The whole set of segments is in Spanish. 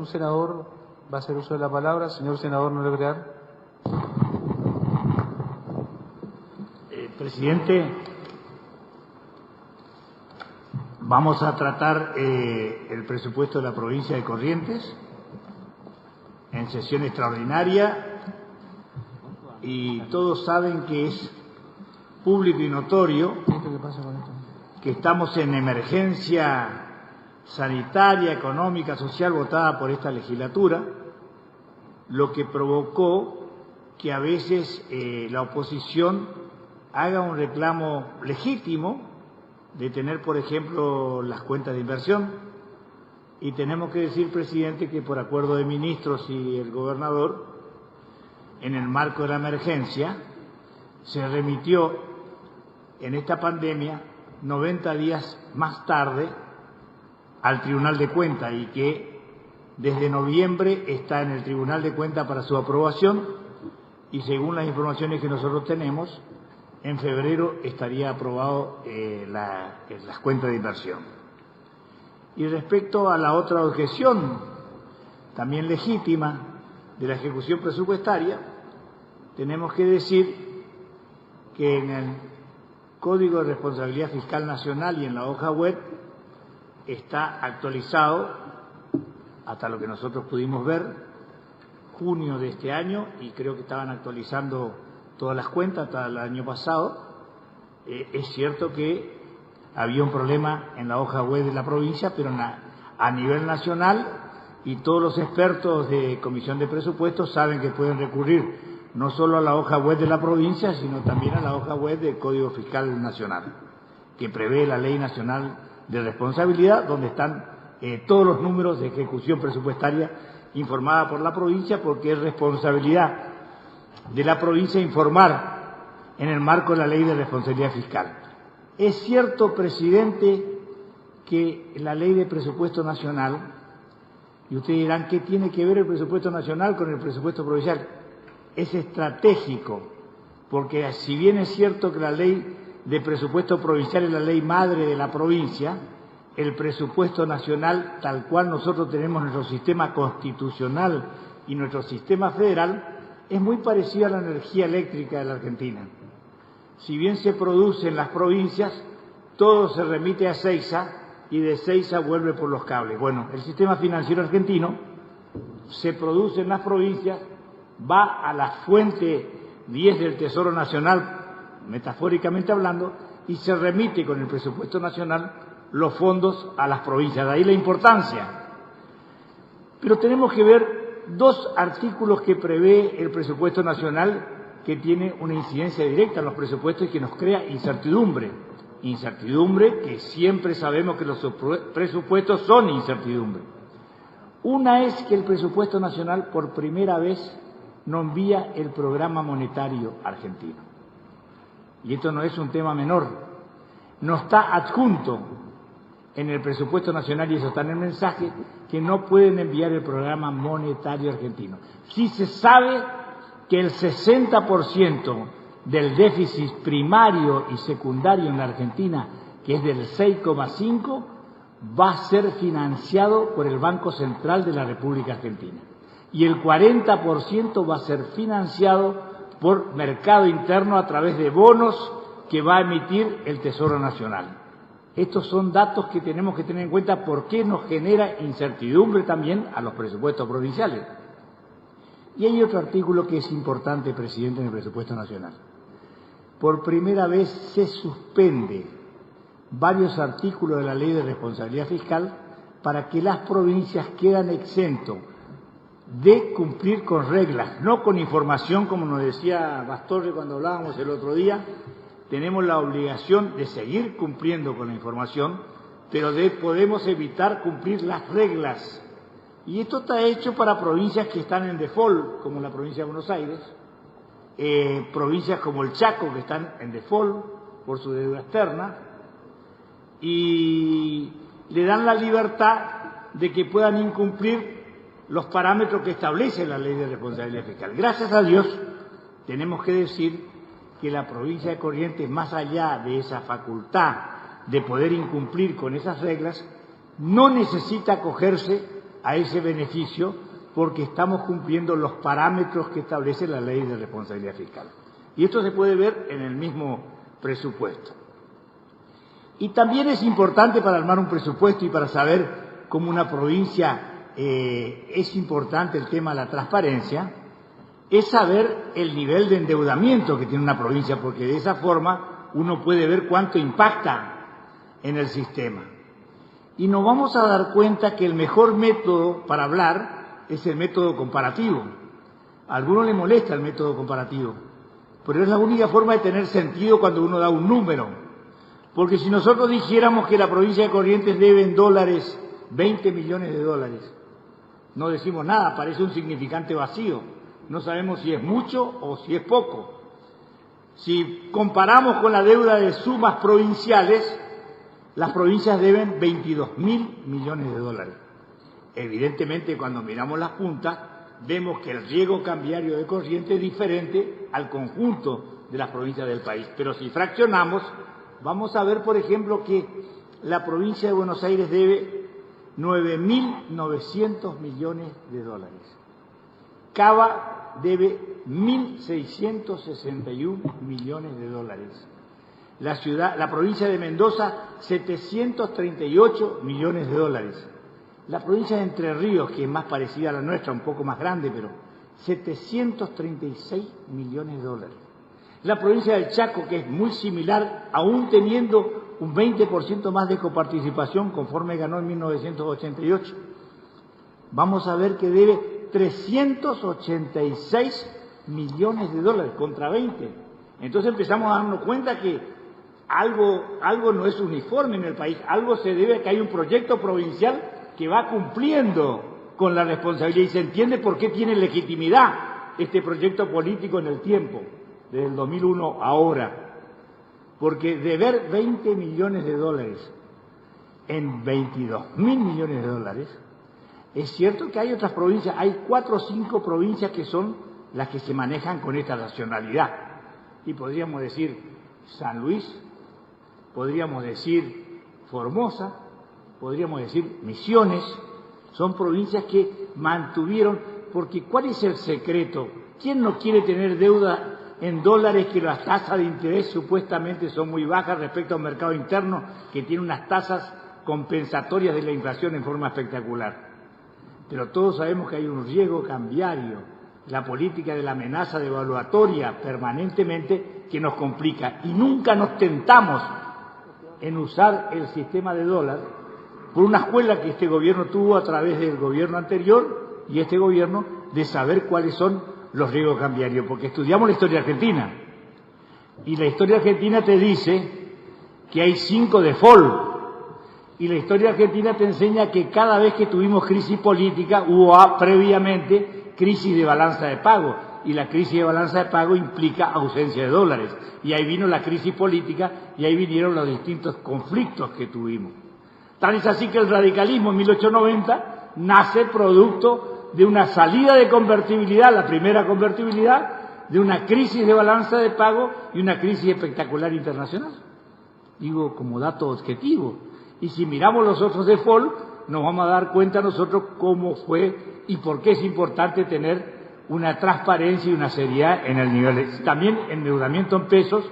un senador va a hacer uso de la palabra. Señor senador Noriega. Presidente, vamos a tratar el presupuesto de la provincia de Corrientes en sesión extraordinaria y todos saben que es público y notorio que estamos en emergencia sanitaria, económica, social votada por esta legislatura, lo que provocó que a veces la oposición haga un reclamo legítimo de tener, por ejemplo, las cuentas de inversión. Y tenemos que decir, presidente, que por acuerdo de ministros y el gobernador, en el marco de la emergencia, se remitió en esta pandemia 90 días más tarde al Tribunal de Cuentas y que desde noviembre está en el Tribunal de Cuentas para su aprobación y según las informaciones que nosotros tenemos, en febrero estaría aprobado las cuentas de inversión. Y respecto a la otra objeción, también legítima, de la ejecución presupuestaria, tenemos que decir que en el Código de Responsabilidad Fiscal Nacional y en la hoja web está actualizado, hasta lo que nosotros pudimos ver, junio de este año, y creo que estaban actualizando todas las cuentas hasta el año pasado. Es cierto que había un problema en la hoja web de la provincia, pero a nivel nacional, y todos los expertos de Comisión de Presupuestos saben que pueden recurrir no solo a la hoja web de la provincia, sino también a la hoja web del Código Fiscal Nacional, que prevé la Ley Nacional de Responsabilidad, donde están todos los números de ejecución presupuestaria informada por la provincia, porque es responsabilidad de la provincia informar en el marco de la Ley de Responsabilidad Fiscal. Es cierto, presidente, que la Ley de Presupuesto Nacional, y ustedes dirán, ¿qué tiene que ver el presupuesto nacional con el presupuesto provincial? Es estratégico, porque si bien es cierto que la Ley de Presupuesto Provincial es la ley madre de la provincia, el presupuesto nacional, tal cual nosotros tenemos nuestro sistema constitucional y nuestro sistema federal, es muy parecido a la energía eléctrica de la Argentina. Si bien se produce en las provincias, todo se remite a Seiza y de Seiza vuelve por los cables. Bueno, el sistema financiero argentino se produce en las provincias, va a la fuente 10 del Tesoro Nacional, metafóricamente hablando, y se remite con el presupuesto nacional los fondos a las provincias. De ahí la importancia. Pero tenemos que ver dos artículos que prevé el presupuesto nacional que tiene una incidencia directa en los presupuestos y que nos crea incertidumbre. Incertidumbre que siempre sabemos que los presupuestos son incertidumbre. Una es que el presupuesto nacional por primera vez no envía el programa monetario argentino. Y esto no es un tema menor. No está adjunto en el presupuesto nacional, y eso está en el mensaje, que no pueden enviar el programa monetario argentino. Sí se sabe que el 60% del déficit primario y secundario en la Argentina, que es del 6,5%, va a ser financiado por el Banco Central de la República Argentina. Y el 40% va a ser financiado por mercado interno a través de bonos que va a emitir el Tesoro Nacional. Estos son datos que tenemos que tener en cuenta porque nos genera incertidumbre también a los presupuestos provinciales. Y hay otro artículo que es importante, presidente, en el presupuesto nacional. Por primera vez se suspende varios artículos de la Ley de Responsabilidad Fiscal para que las provincias quedan exentos de cumplir con reglas, no con información, como nos decía Bastorre cuando hablábamos el otro día. Tenemos la obligación de seguir cumpliendo con la información, pero podemos evitar cumplir las reglas. Y esto está hecho para provincias que están en default, como la provincia de Buenos Aires, provincias como el Chaco, que están en default por su deuda externa, y le dan la libertad de que puedan incumplir los parámetros que establece la Ley de Responsabilidad Fiscal. Gracias a Dios, tenemos que decir que la provincia de Corrientes, más allá de esa facultad de poder incumplir con esas reglas, no necesita acogerse a ese beneficio porque estamos cumpliendo los parámetros que establece la Ley de Responsabilidad Fiscal. Y esto se puede ver en el mismo presupuesto. Y también es importante para armar un presupuesto y para saber cómo una provincia es importante el tema de la transparencia, es saber el nivel de endeudamiento que tiene una provincia, porque de esa forma uno puede ver cuánto impacta en el sistema. Y nos vamos a dar cuenta que el mejor método para hablar es el método comparativo. A algunos les molesta el método comparativo, pero es la única forma de tener sentido cuando uno da un número. Porque si nosotros dijéramos que la provincia de Corrientes debe en dólares 20 millones de dólares, no decimos nada, parece un significante vacío. No sabemos si es mucho o si es poco. Si comparamos con la deuda de sumas provinciales, las provincias deben 22.000 millones de dólares. Evidentemente, cuando miramos las puntas, vemos que el riesgo cambiario de Corrientes es diferente al conjunto de las provincias del país. Pero si fraccionamos, vamos a ver, por ejemplo, que la provincia de Buenos Aires debe 9.900 millones de dólares. Cava debe 1.661 millones de dólares. La provincia de Mendoza, 738 millones de dólares. La provincia de Entre Ríos, que es más parecida a la nuestra, un poco más grande, pero 736 millones de dólares. La provincia del Chaco, que es muy similar, aún teniendo un 20% más de coparticipación conforme ganó en 1988. Vamos a ver que debe 386 millones de dólares contra 20. Entonces empezamos a darnos cuenta que algo no es uniforme en el país, algo se debe a que hay un proyecto provincial que va cumpliendo con la responsabilidad y se entiende por qué tiene legitimidad este proyecto político en el tiempo, desde el 2001 a ahora. Porque deber 20 millones de dólares en 22.000 millones de dólares, es cierto que hay otras provincias, hay 4 o 5 provincias que son las que se manejan con esta racionalidad. Y podríamos decir San Luis, podríamos decir Formosa, podríamos decir Misiones, son provincias que mantuvieron, porque ¿cuál es el secreto? ¿Quién no quiere tener deuda en dólares que las tasas de interés supuestamente son muy bajas respecto a un mercado interno que tiene unas tasas compensatorias de la inflación en forma espectacular? Pero todos sabemos que hay un riesgo cambiario, la política de la amenaza devaluatoria permanentemente que nos complica y nunca nos tentamos en usar el sistema de dólar por una escuela que este gobierno tuvo a través del gobierno anterior y este gobierno de saber cuáles son los riesgos cambiarios, porque estudiamos la historia argentina y la historia argentina te dice que hay 5 default y la historia argentina te enseña que cada vez que tuvimos crisis política hubo previamente crisis de balanza de pago y la crisis de balanza de pago implica ausencia de dólares y ahí vino la crisis política y ahí vinieron los distintos conflictos que tuvimos. Tal es así que el radicalismo en 1890 nace producto de una salida de convertibilidad, la primera convertibilidad, de una crisis de balanza de pago y una crisis espectacular internacional. Digo, como dato objetivo. Y si miramos los otros default, nos vamos a dar cuenta nosotros cómo fue y por qué es importante tener una transparencia y una seriedad en el nivel. También endeudamiento en pesos,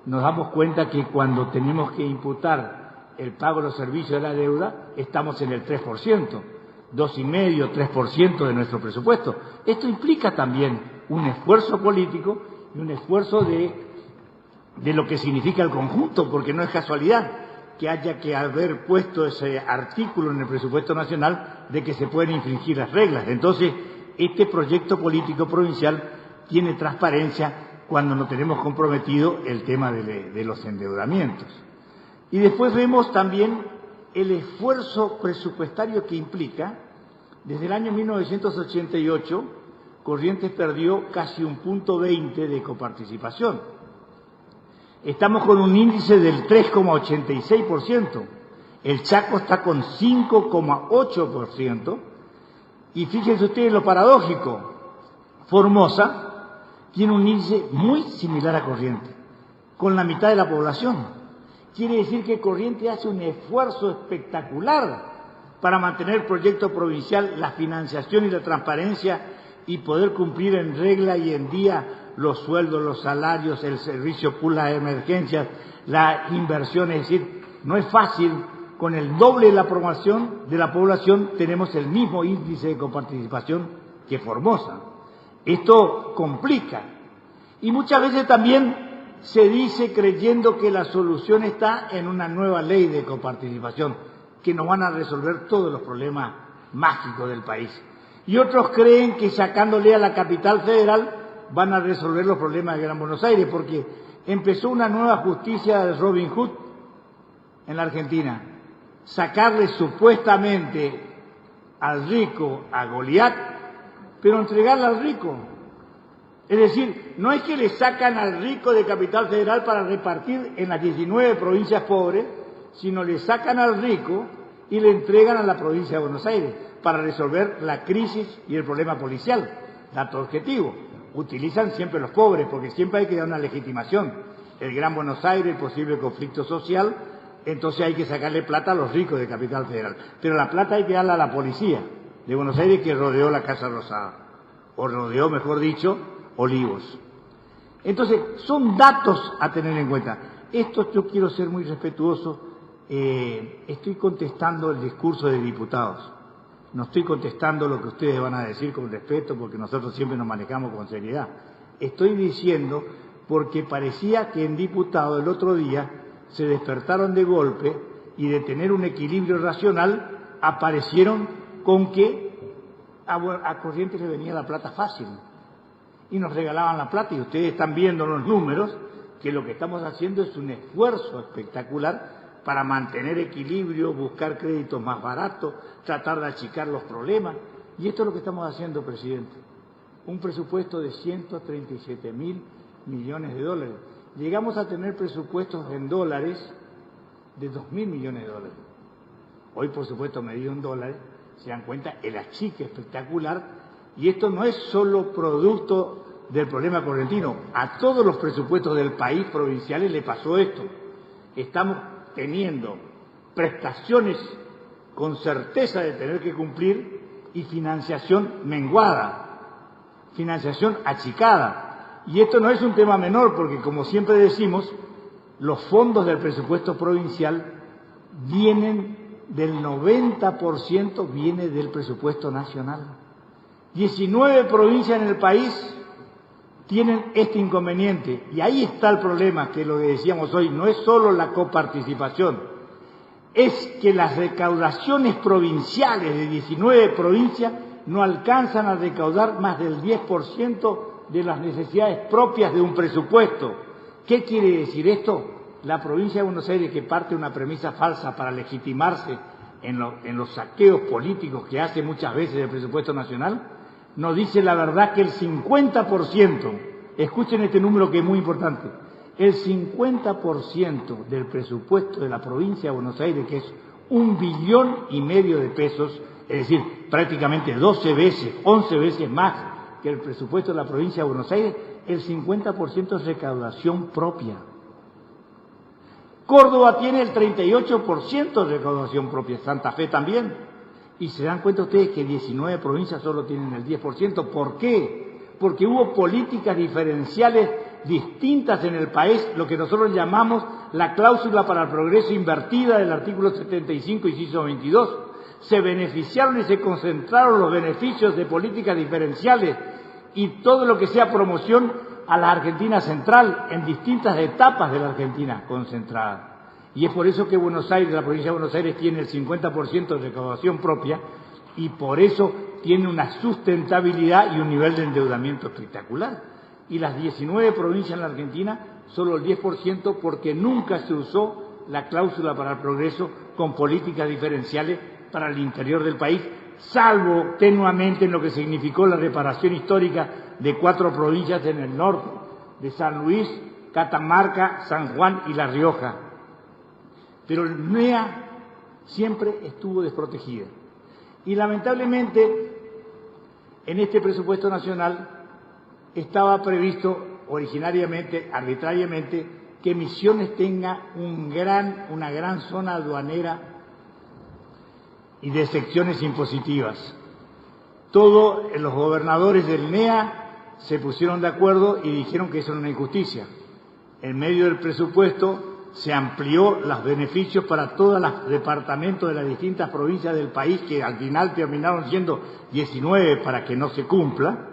nos damos cuenta que cuando tenemos que imputar el pago de los servicios de la deuda, estamos en el 3%. 2,5%, 3% de nuestro presupuesto. Esto implica también un esfuerzo político y un esfuerzo de lo que significa el conjunto, porque no es casualidad que haya que haber puesto ese artículo en el presupuesto nacional de que se pueden infringir las reglas. Entonces, este proyecto político provincial tiene transparencia cuando no tenemos comprometido el tema de los endeudamientos. Y después vemos también el esfuerzo presupuestario que implica. Desde el año 1988, Corrientes perdió casi 1,20 de coparticipación. Estamos con un índice del 3,86%. El Chaco está con 5,8%. Y fíjense ustedes lo paradójico. Formosa tiene un índice muy similar a Corrientes, con la mitad de la población. Quiere decir que Corrientes hace un esfuerzo espectacular para mantener el proyecto provincial, la financiación y la transparencia y poder cumplir en regla y en día los sueldos, los salarios, el servicio por las emergencias, la inversión. Es decir, no es fácil. Con el doble de la población tenemos el mismo índice de coparticipación que Formosa. Esto complica. Y muchas veces también se dice creyendo que la solución está en una nueva ley de coparticipación, que nos van a resolver todos los problemas mágicos del país. Y otros creen que sacándole a la capital federal van a resolver los problemas de Gran Buenos Aires, porque empezó una nueva justicia de Robin Hood en la Argentina. Sacarle supuestamente al rico a Goliat, pero entregarle al rico. Es decir, no es que le sacan al rico de Capital Federal para repartir en las 19 provincias pobres, sino le sacan al rico y le entregan a la provincia de Buenos Aires para resolver la crisis y el problema policial. Dato objetivo. Utilizan siempre los pobres, porque siempre hay que dar una legitimación. El Gran Buenos Aires, el posible conflicto social, entonces hay que sacarle plata a los ricos de Capital Federal. Pero la plata hay que darla a la policía de Buenos Aires, que rodeó la Casa Rosada, o rodeó, mejor dicho, Olivos. Entonces, son datos a tener en cuenta. Esto yo quiero ser muy respetuoso. Estoy contestando el discurso de diputados. No estoy contestando lo que ustedes van a decir con respeto, porque nosotros siempre nos manejamos con seriedad. Estoy diciendo porque parecía que en diputados el otro día se despertaron de golpe y de tener un equilibrio racional aparecieron con que a Corrientes le venía la plata fácil y nos regalaban la plata, y ustedes están viendo los números que lo que estamos haciendo es un esfuerzo espectacular para mantener equilibrio, buscar créditos más baratos, tratar de achicar los problemas. Y esto es lo que estamos haciendo, presidente. Un presupuesto de 137.000 millones de dólares. Llegamos a tener presupuestos en dólares de 2.000 millones de dólares. Hoy, por supuesto, medido en dólares, se dan cuenta el achique espectacular. Y esto no es solo producto del problema correntino. A todos los presupuestos del país provinciales le pasó esto. Estamos teniendo prestaciones con certeza de tener que cumplir y financiación menguada, financiación achicada. Y esto no es un tema menor, porque como siempre decimos, los fondos del presupuesto provincial vienen del 90%, viene del presupuesto nacional. 19 provincias en el país tienen este inconveniente, y ahí está el problema, que lo que decíamos hoy, no es solo la coparticipación, es que las recaudaciones provinciales de 19 provincias no alcanzan a recaudar más del 10% de las necesidades propias de un presupuesto. ¿Qué quiere decir esto? La provincia de Buenos Aires, que parte de una premisa falsa para legitimarse en los saqueos políticos que hace muchas veces el presupuesto nacional, nos dice la verdad que el 50%, escuchen este número que es muy importante, el 50% del presupuesto de la provincia de Buenos Aires, que es 1,5 billones de pesos, es decir, prácticamente 12 veces, 11 veces más que el presupuesto de la provincia de Buenos Aires, el 50% es recaudación propia. Córdoba tiene el 38% de recaudación propia, Santa Fe también. Y se dan cuenta ustedes que 19 provincias solo tienen el 10%. ¿Por qué? Porque hubo políticas diferenciales distintas en el país, lo que nosotros llamamos la cláusula para el progreso invertida del artículo 75, inciso 22. Se beneficiaron y se concentraron los beneficios de políticas diferenciales y todo lo que sea promoción a la Argentina central en distintas etapas de la Argentina concentrada. Y es por eso que Buenos Aires, la provincia de Buenos Aires, tiene el 50% de recaudación propia, y por eso tiene una sustentabilidad y un nivel de endeudamiento espectacular. Y las 19 provincias en la Argentina, solo el 10%, porque nunca se usó la cláusula para el progreso con políticas diferenciales para el interior del país, salvo tenuamente en lo que significó la reparación histórica de 4 provincias en el norte, de San Luis, Catamarca, San Juan y La Rioja. Pero el NEA siempre estuvo desprotegida. Y lamentablemente, en este presupuesto nacional estaba previsto originariamente, arbitrariamente, que Misiones tenga una gran zona aduanera y de secciones impositivas. Todos los gobernadores del NEA se pusieron de acuerdo y dijeron que eso era una injusticia. En medio del presupuesto se amplió los beneficios para todos los departamentos de las distintas provincias del país, que al final terminaron siendo 19 para que no se cumpla,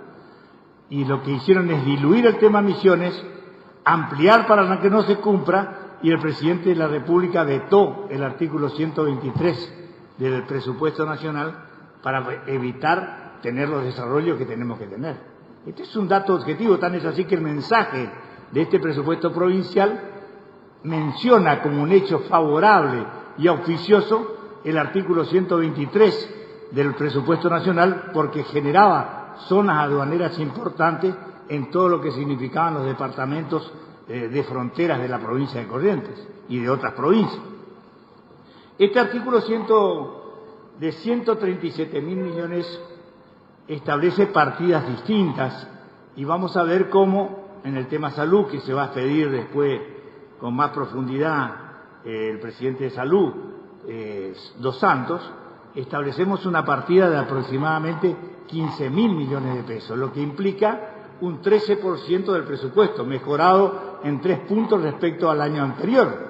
y lo que hicieron es diluir el tema misiones, ampliar para que no se cumpla, y el presidente de la República vetó el artículo 123 del presupuesto nacional para evitar tener los desarrollos que tenemos que tener. Este es un dato objetivo, tan es así que el mensaje de este presupuesto provincial menciona como un hecho favorable y auspicioso el artículo 123 del presupuesto nacional, porque generaba zonas aduaneras importantes en todo lo que significaban los departamentos de fronteras de la provincia de Corrientes y de otras provincias. Este artículo de 137.000 millones establece partidas distintas, y vamos a ver cómo en el tema salud, que se va a pedir después con más profundidad el presidente de Salud, Dos Santos, establecemos una partida de aproximadamente 15.000 millones de pesos, lo que implica un 13% del presupuesto, mejorado en 3 puntos respecto al año anterior.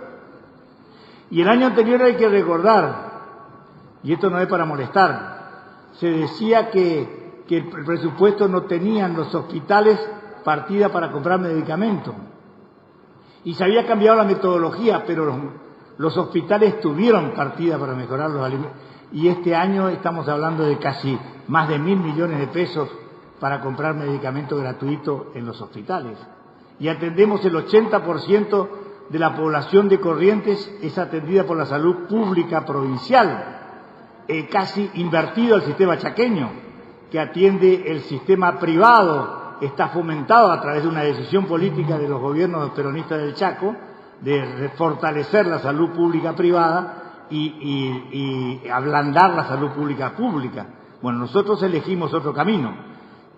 Y el año anterior hay que recordar, y esto no es para molestar, se decía que el presupuesto no tenían los hospitales partida para comprar medicamentos. Y se había cambiado la metodología, pero los hospitales tuvieron partida para mejorar los alimentos. Y este año estamos hablando de casi más de 1.000 millones de pesos para comprar medicamentos gratuitos en los hospitales. Y atendemos el 80% de la población de Corrientes es atendida por la salud pública provincial, casi invertido al sistema chaqueño, que atiende el sistema privado. Está fomentado a través de una decisión política de los gobiernos peronistas del Chaco de fortalecer la salud pública privada y ablandar la salud pública pública. Bueno, nosotros elegimos otro camino,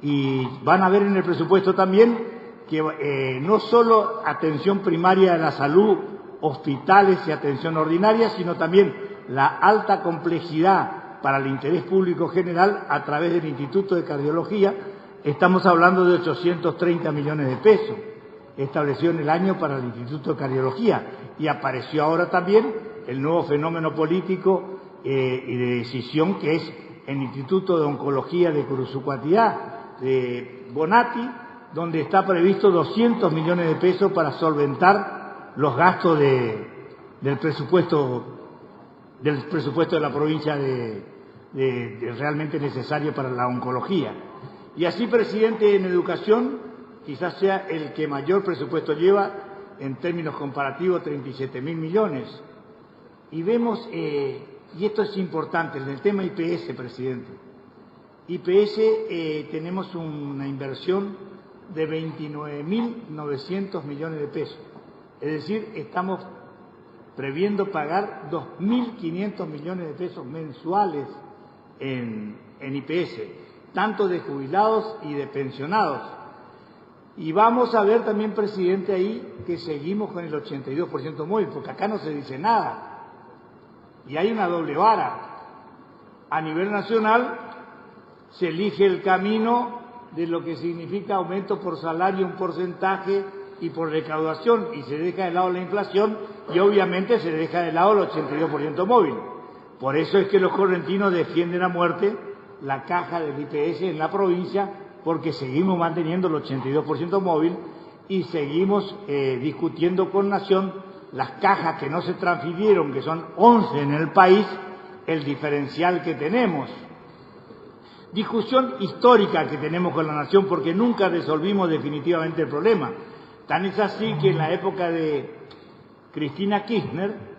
y van a ver en el presupuesto también que no solo atención primaria de la salud, hospitales y atención ordinaria, sino también la alta complejidad para el interés público general a través del Instituto de Cardiología. Estamos hablando de 830 millones de pesos, establecido en el año para el Instituto de Cardiología, y apareció ahora también el nuevo fenómeno político y de decisión, que es el Instituto de Oncología de Curuzucuatiá, de Bonatti, donde está previsto 200 millones de pesos para solventar los gastos del presupuesto de la provincia de realmente necesario para la oncología. Y así, presidente, en educación quizás sea el que mayor presupuesto lleva en términos comparativos, 37.000 millones. Y vemos, y esto es importante, en el tema IPS, presidente. IPS tenemos una inversión de 29.900 millones de pesos. Es decir, estamos previendo pagar 2.500 millones de pesos mensuales en IPS, tanto de jubilados y de pensionados. Y vamos a ver también, presidente, ahí que seguimos con el 82% móvil, porque acá no se dice nada. Y hay una doble vara. A nivel nacional se elige el camino de lo que significa aumento por salario, un porcentaje, y por recaudación, y se deja de lado la inflación, y obviamente se deja de lado el 82% móvil. Por eso es que los correntinos defienden a muerte la caja del IPS en la provincia, porque seguimos manteniendo el 82% móvil y seguimos discutiendo con Nación las cajas que no se transfirieron, que son 11 en el país, el diferencial que tenemos. Discusión histórica que tenemos con la Nación, porque nunca resolvimos definitivamente el problema. Tan es así que en la época de Cristina Kirchner,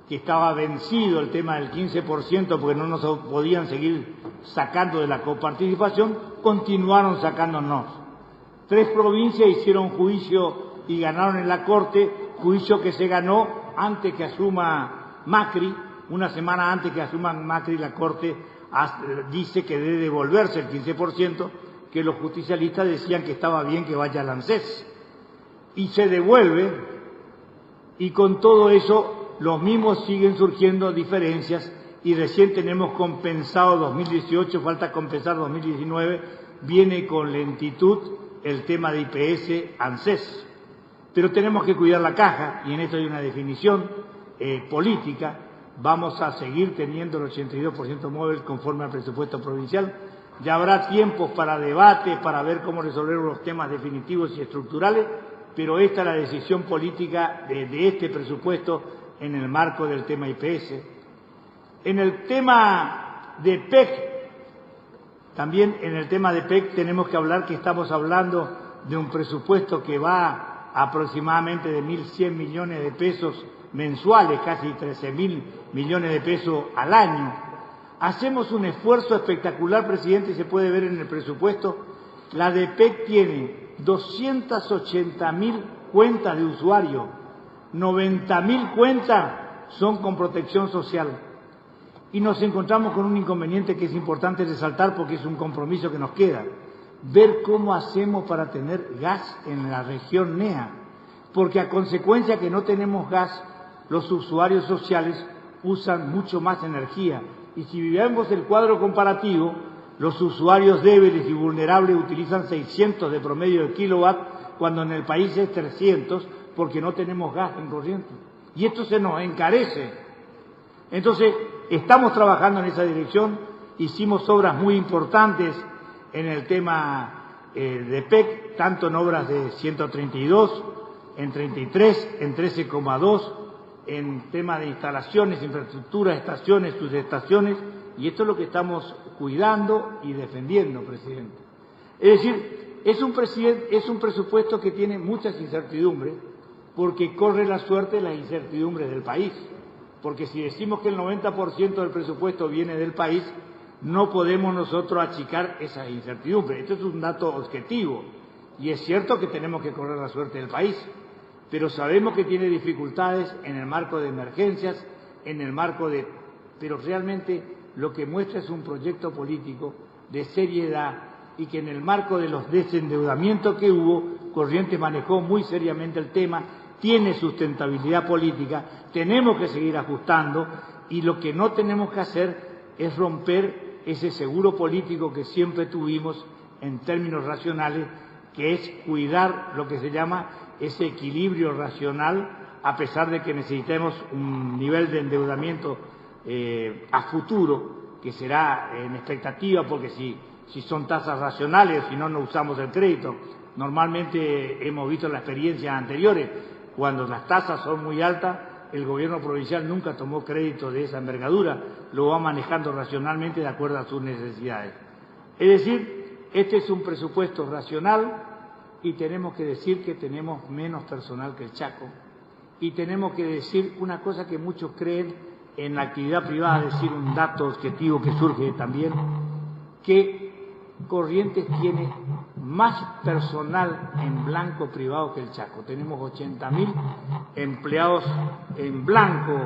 que estaba vencido el tema del 15% porque no nos podían seguir sacando de la coparticipación, continuaron sacándonos. 3 provincias hicieron juicio y ganaron en la Corte, juicio que se ganó antes que asuma Macri. Una semana antes que asuma Macri, la Corte dice que debe devolverse el 15%, que los justicialistas decían que estaba bien que vaya al ANSES. Y se devuelve, y con todo eso los mismos siguen surgiendo diferencias y recién tenemos compensado 2018, falta compensar 2019, viene con lentitud el tema de IPS ANSES. Pero tenemos que cuidar la caja, y en esto hay una definición política. Vamos a seguir teniendo el 82% móvil conforme al presupuesto provincial. Ya habrá tiempos para debate, para ver cómo resolver los temas definitivos y estructurales, pero esta es la decisión política de este presupuesto en el marco del tema IPS. En el tema de PEC, también en el tema de PEC tenemos que hablar que estamos hablando de un presupuesto que va aproximadamente de 1.100 millones de pesos mensuales, casi 13.000 millones de pesos al año. Hacemos un esfuerzo espectacular, presidente, y se puede ver en el presupuesto. La DPEC tiene 280.000 cuentas de usuario, 90.000 cuentas son con protección social. Y nos encontramos con un inconveniente que es importante resaltar porque es un compromiso que nos queda. Ver cómo hacemos para tener gas en la región NEA, porque a consecuencia que no tenemos gas, los usuarios sociales usan mucho más energía. Y si vemos el cuadro comparativo, los usuarios débiles y vulnerables utilizan 600 de promedio de kilowatt, cuando en el país es 300, porque no tenemos gas en corriente. Y esto se nos encarece. Entonces, estamos trabajando en esa dirección, hicimos obras muy importantes en el tema de PEC, tanto en obras de 132, en 33, en 13,2, en tema de instalaciones, infraestructuras, estaciones, subestaciones, y esto es lo que estamos cuidando y defendiendo, presidente. Es decir, es un presupuesto que tiene muchas incertidumbres, porque corre la suerte de las incertidumbres del país. Porque si decimos que el 90% del presupuesto viene del país, no podemos nosotros achicar esas incertidumbres. Esto es un dato objetivo. Y es cierto que tenemos que correr la suerte del país, pero sabemos que tiene dificultades en el marco de emergencias, en el marco de... Pero realmente lo que muestra es un proyecto político de seriedad y que en el marco de los desendeudamientos que hubo, Corrientes manejó muy seriamente el tema, tiene sustentabilidad política, tenemos que seguir ajustando y lo que no tenemos que hacer es romper ese seguro político que siempre tuvimos en términos racionales, que es cuidar lo que se llama ese equilibrio racional, a pesar de que necesitemos un nivel de endeudamiento a futuro, que será en expectativa, porque si son tasas racionales, si no, no usamos el crédito. Normalmente hemos visto las experiencias anteriores, cuando las tasas son muy altas, el gobierno provincial nunca tomó crédito de esa envergadura, lo va manejando racionalmente de acuerdo a sus necesidades. Es decir, este es un presupuesto racional y tenemos que decir que tenemos menos personal que el Chaco y tenemos que decir una cosa que muchos creen en la actividad privada, decir un dato objetivo que surge también, que Corrientes tiene más personal en blanco privado que el Chaco. Tenemos 80.000 empleados en blanco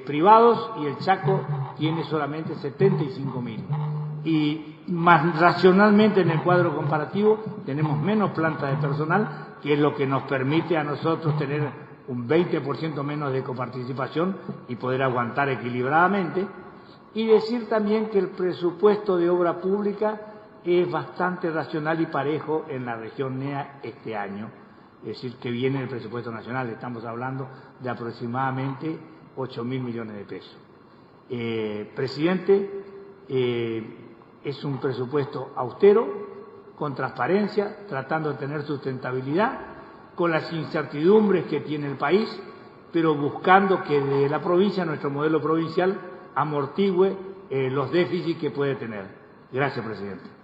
privados y el Chaco tiene solamente 75.000. Y más racionalmente en el cuadro comparativo tenemos menos planta de personal, que es lo que nos permite a nosotros tener un 20% menos de coparticipación y poder aguantar equilibradamente. Y decir también que el presupuesto de obra pública es bastante racional y parejo en la región NEA este año, es decir, que viene el presupuesto nacional, estamos hablando de aproximadamente 8.000 millones de pesos. Presidente, es un presupuesto austero, con transparencia, tratando de tener sustentabilidad, con las incertidumbres que tiene el país, pero buscando que de la provincia, nuestro modelo provincial, amortigüe los déficits que puede tener. Gracias, presidente.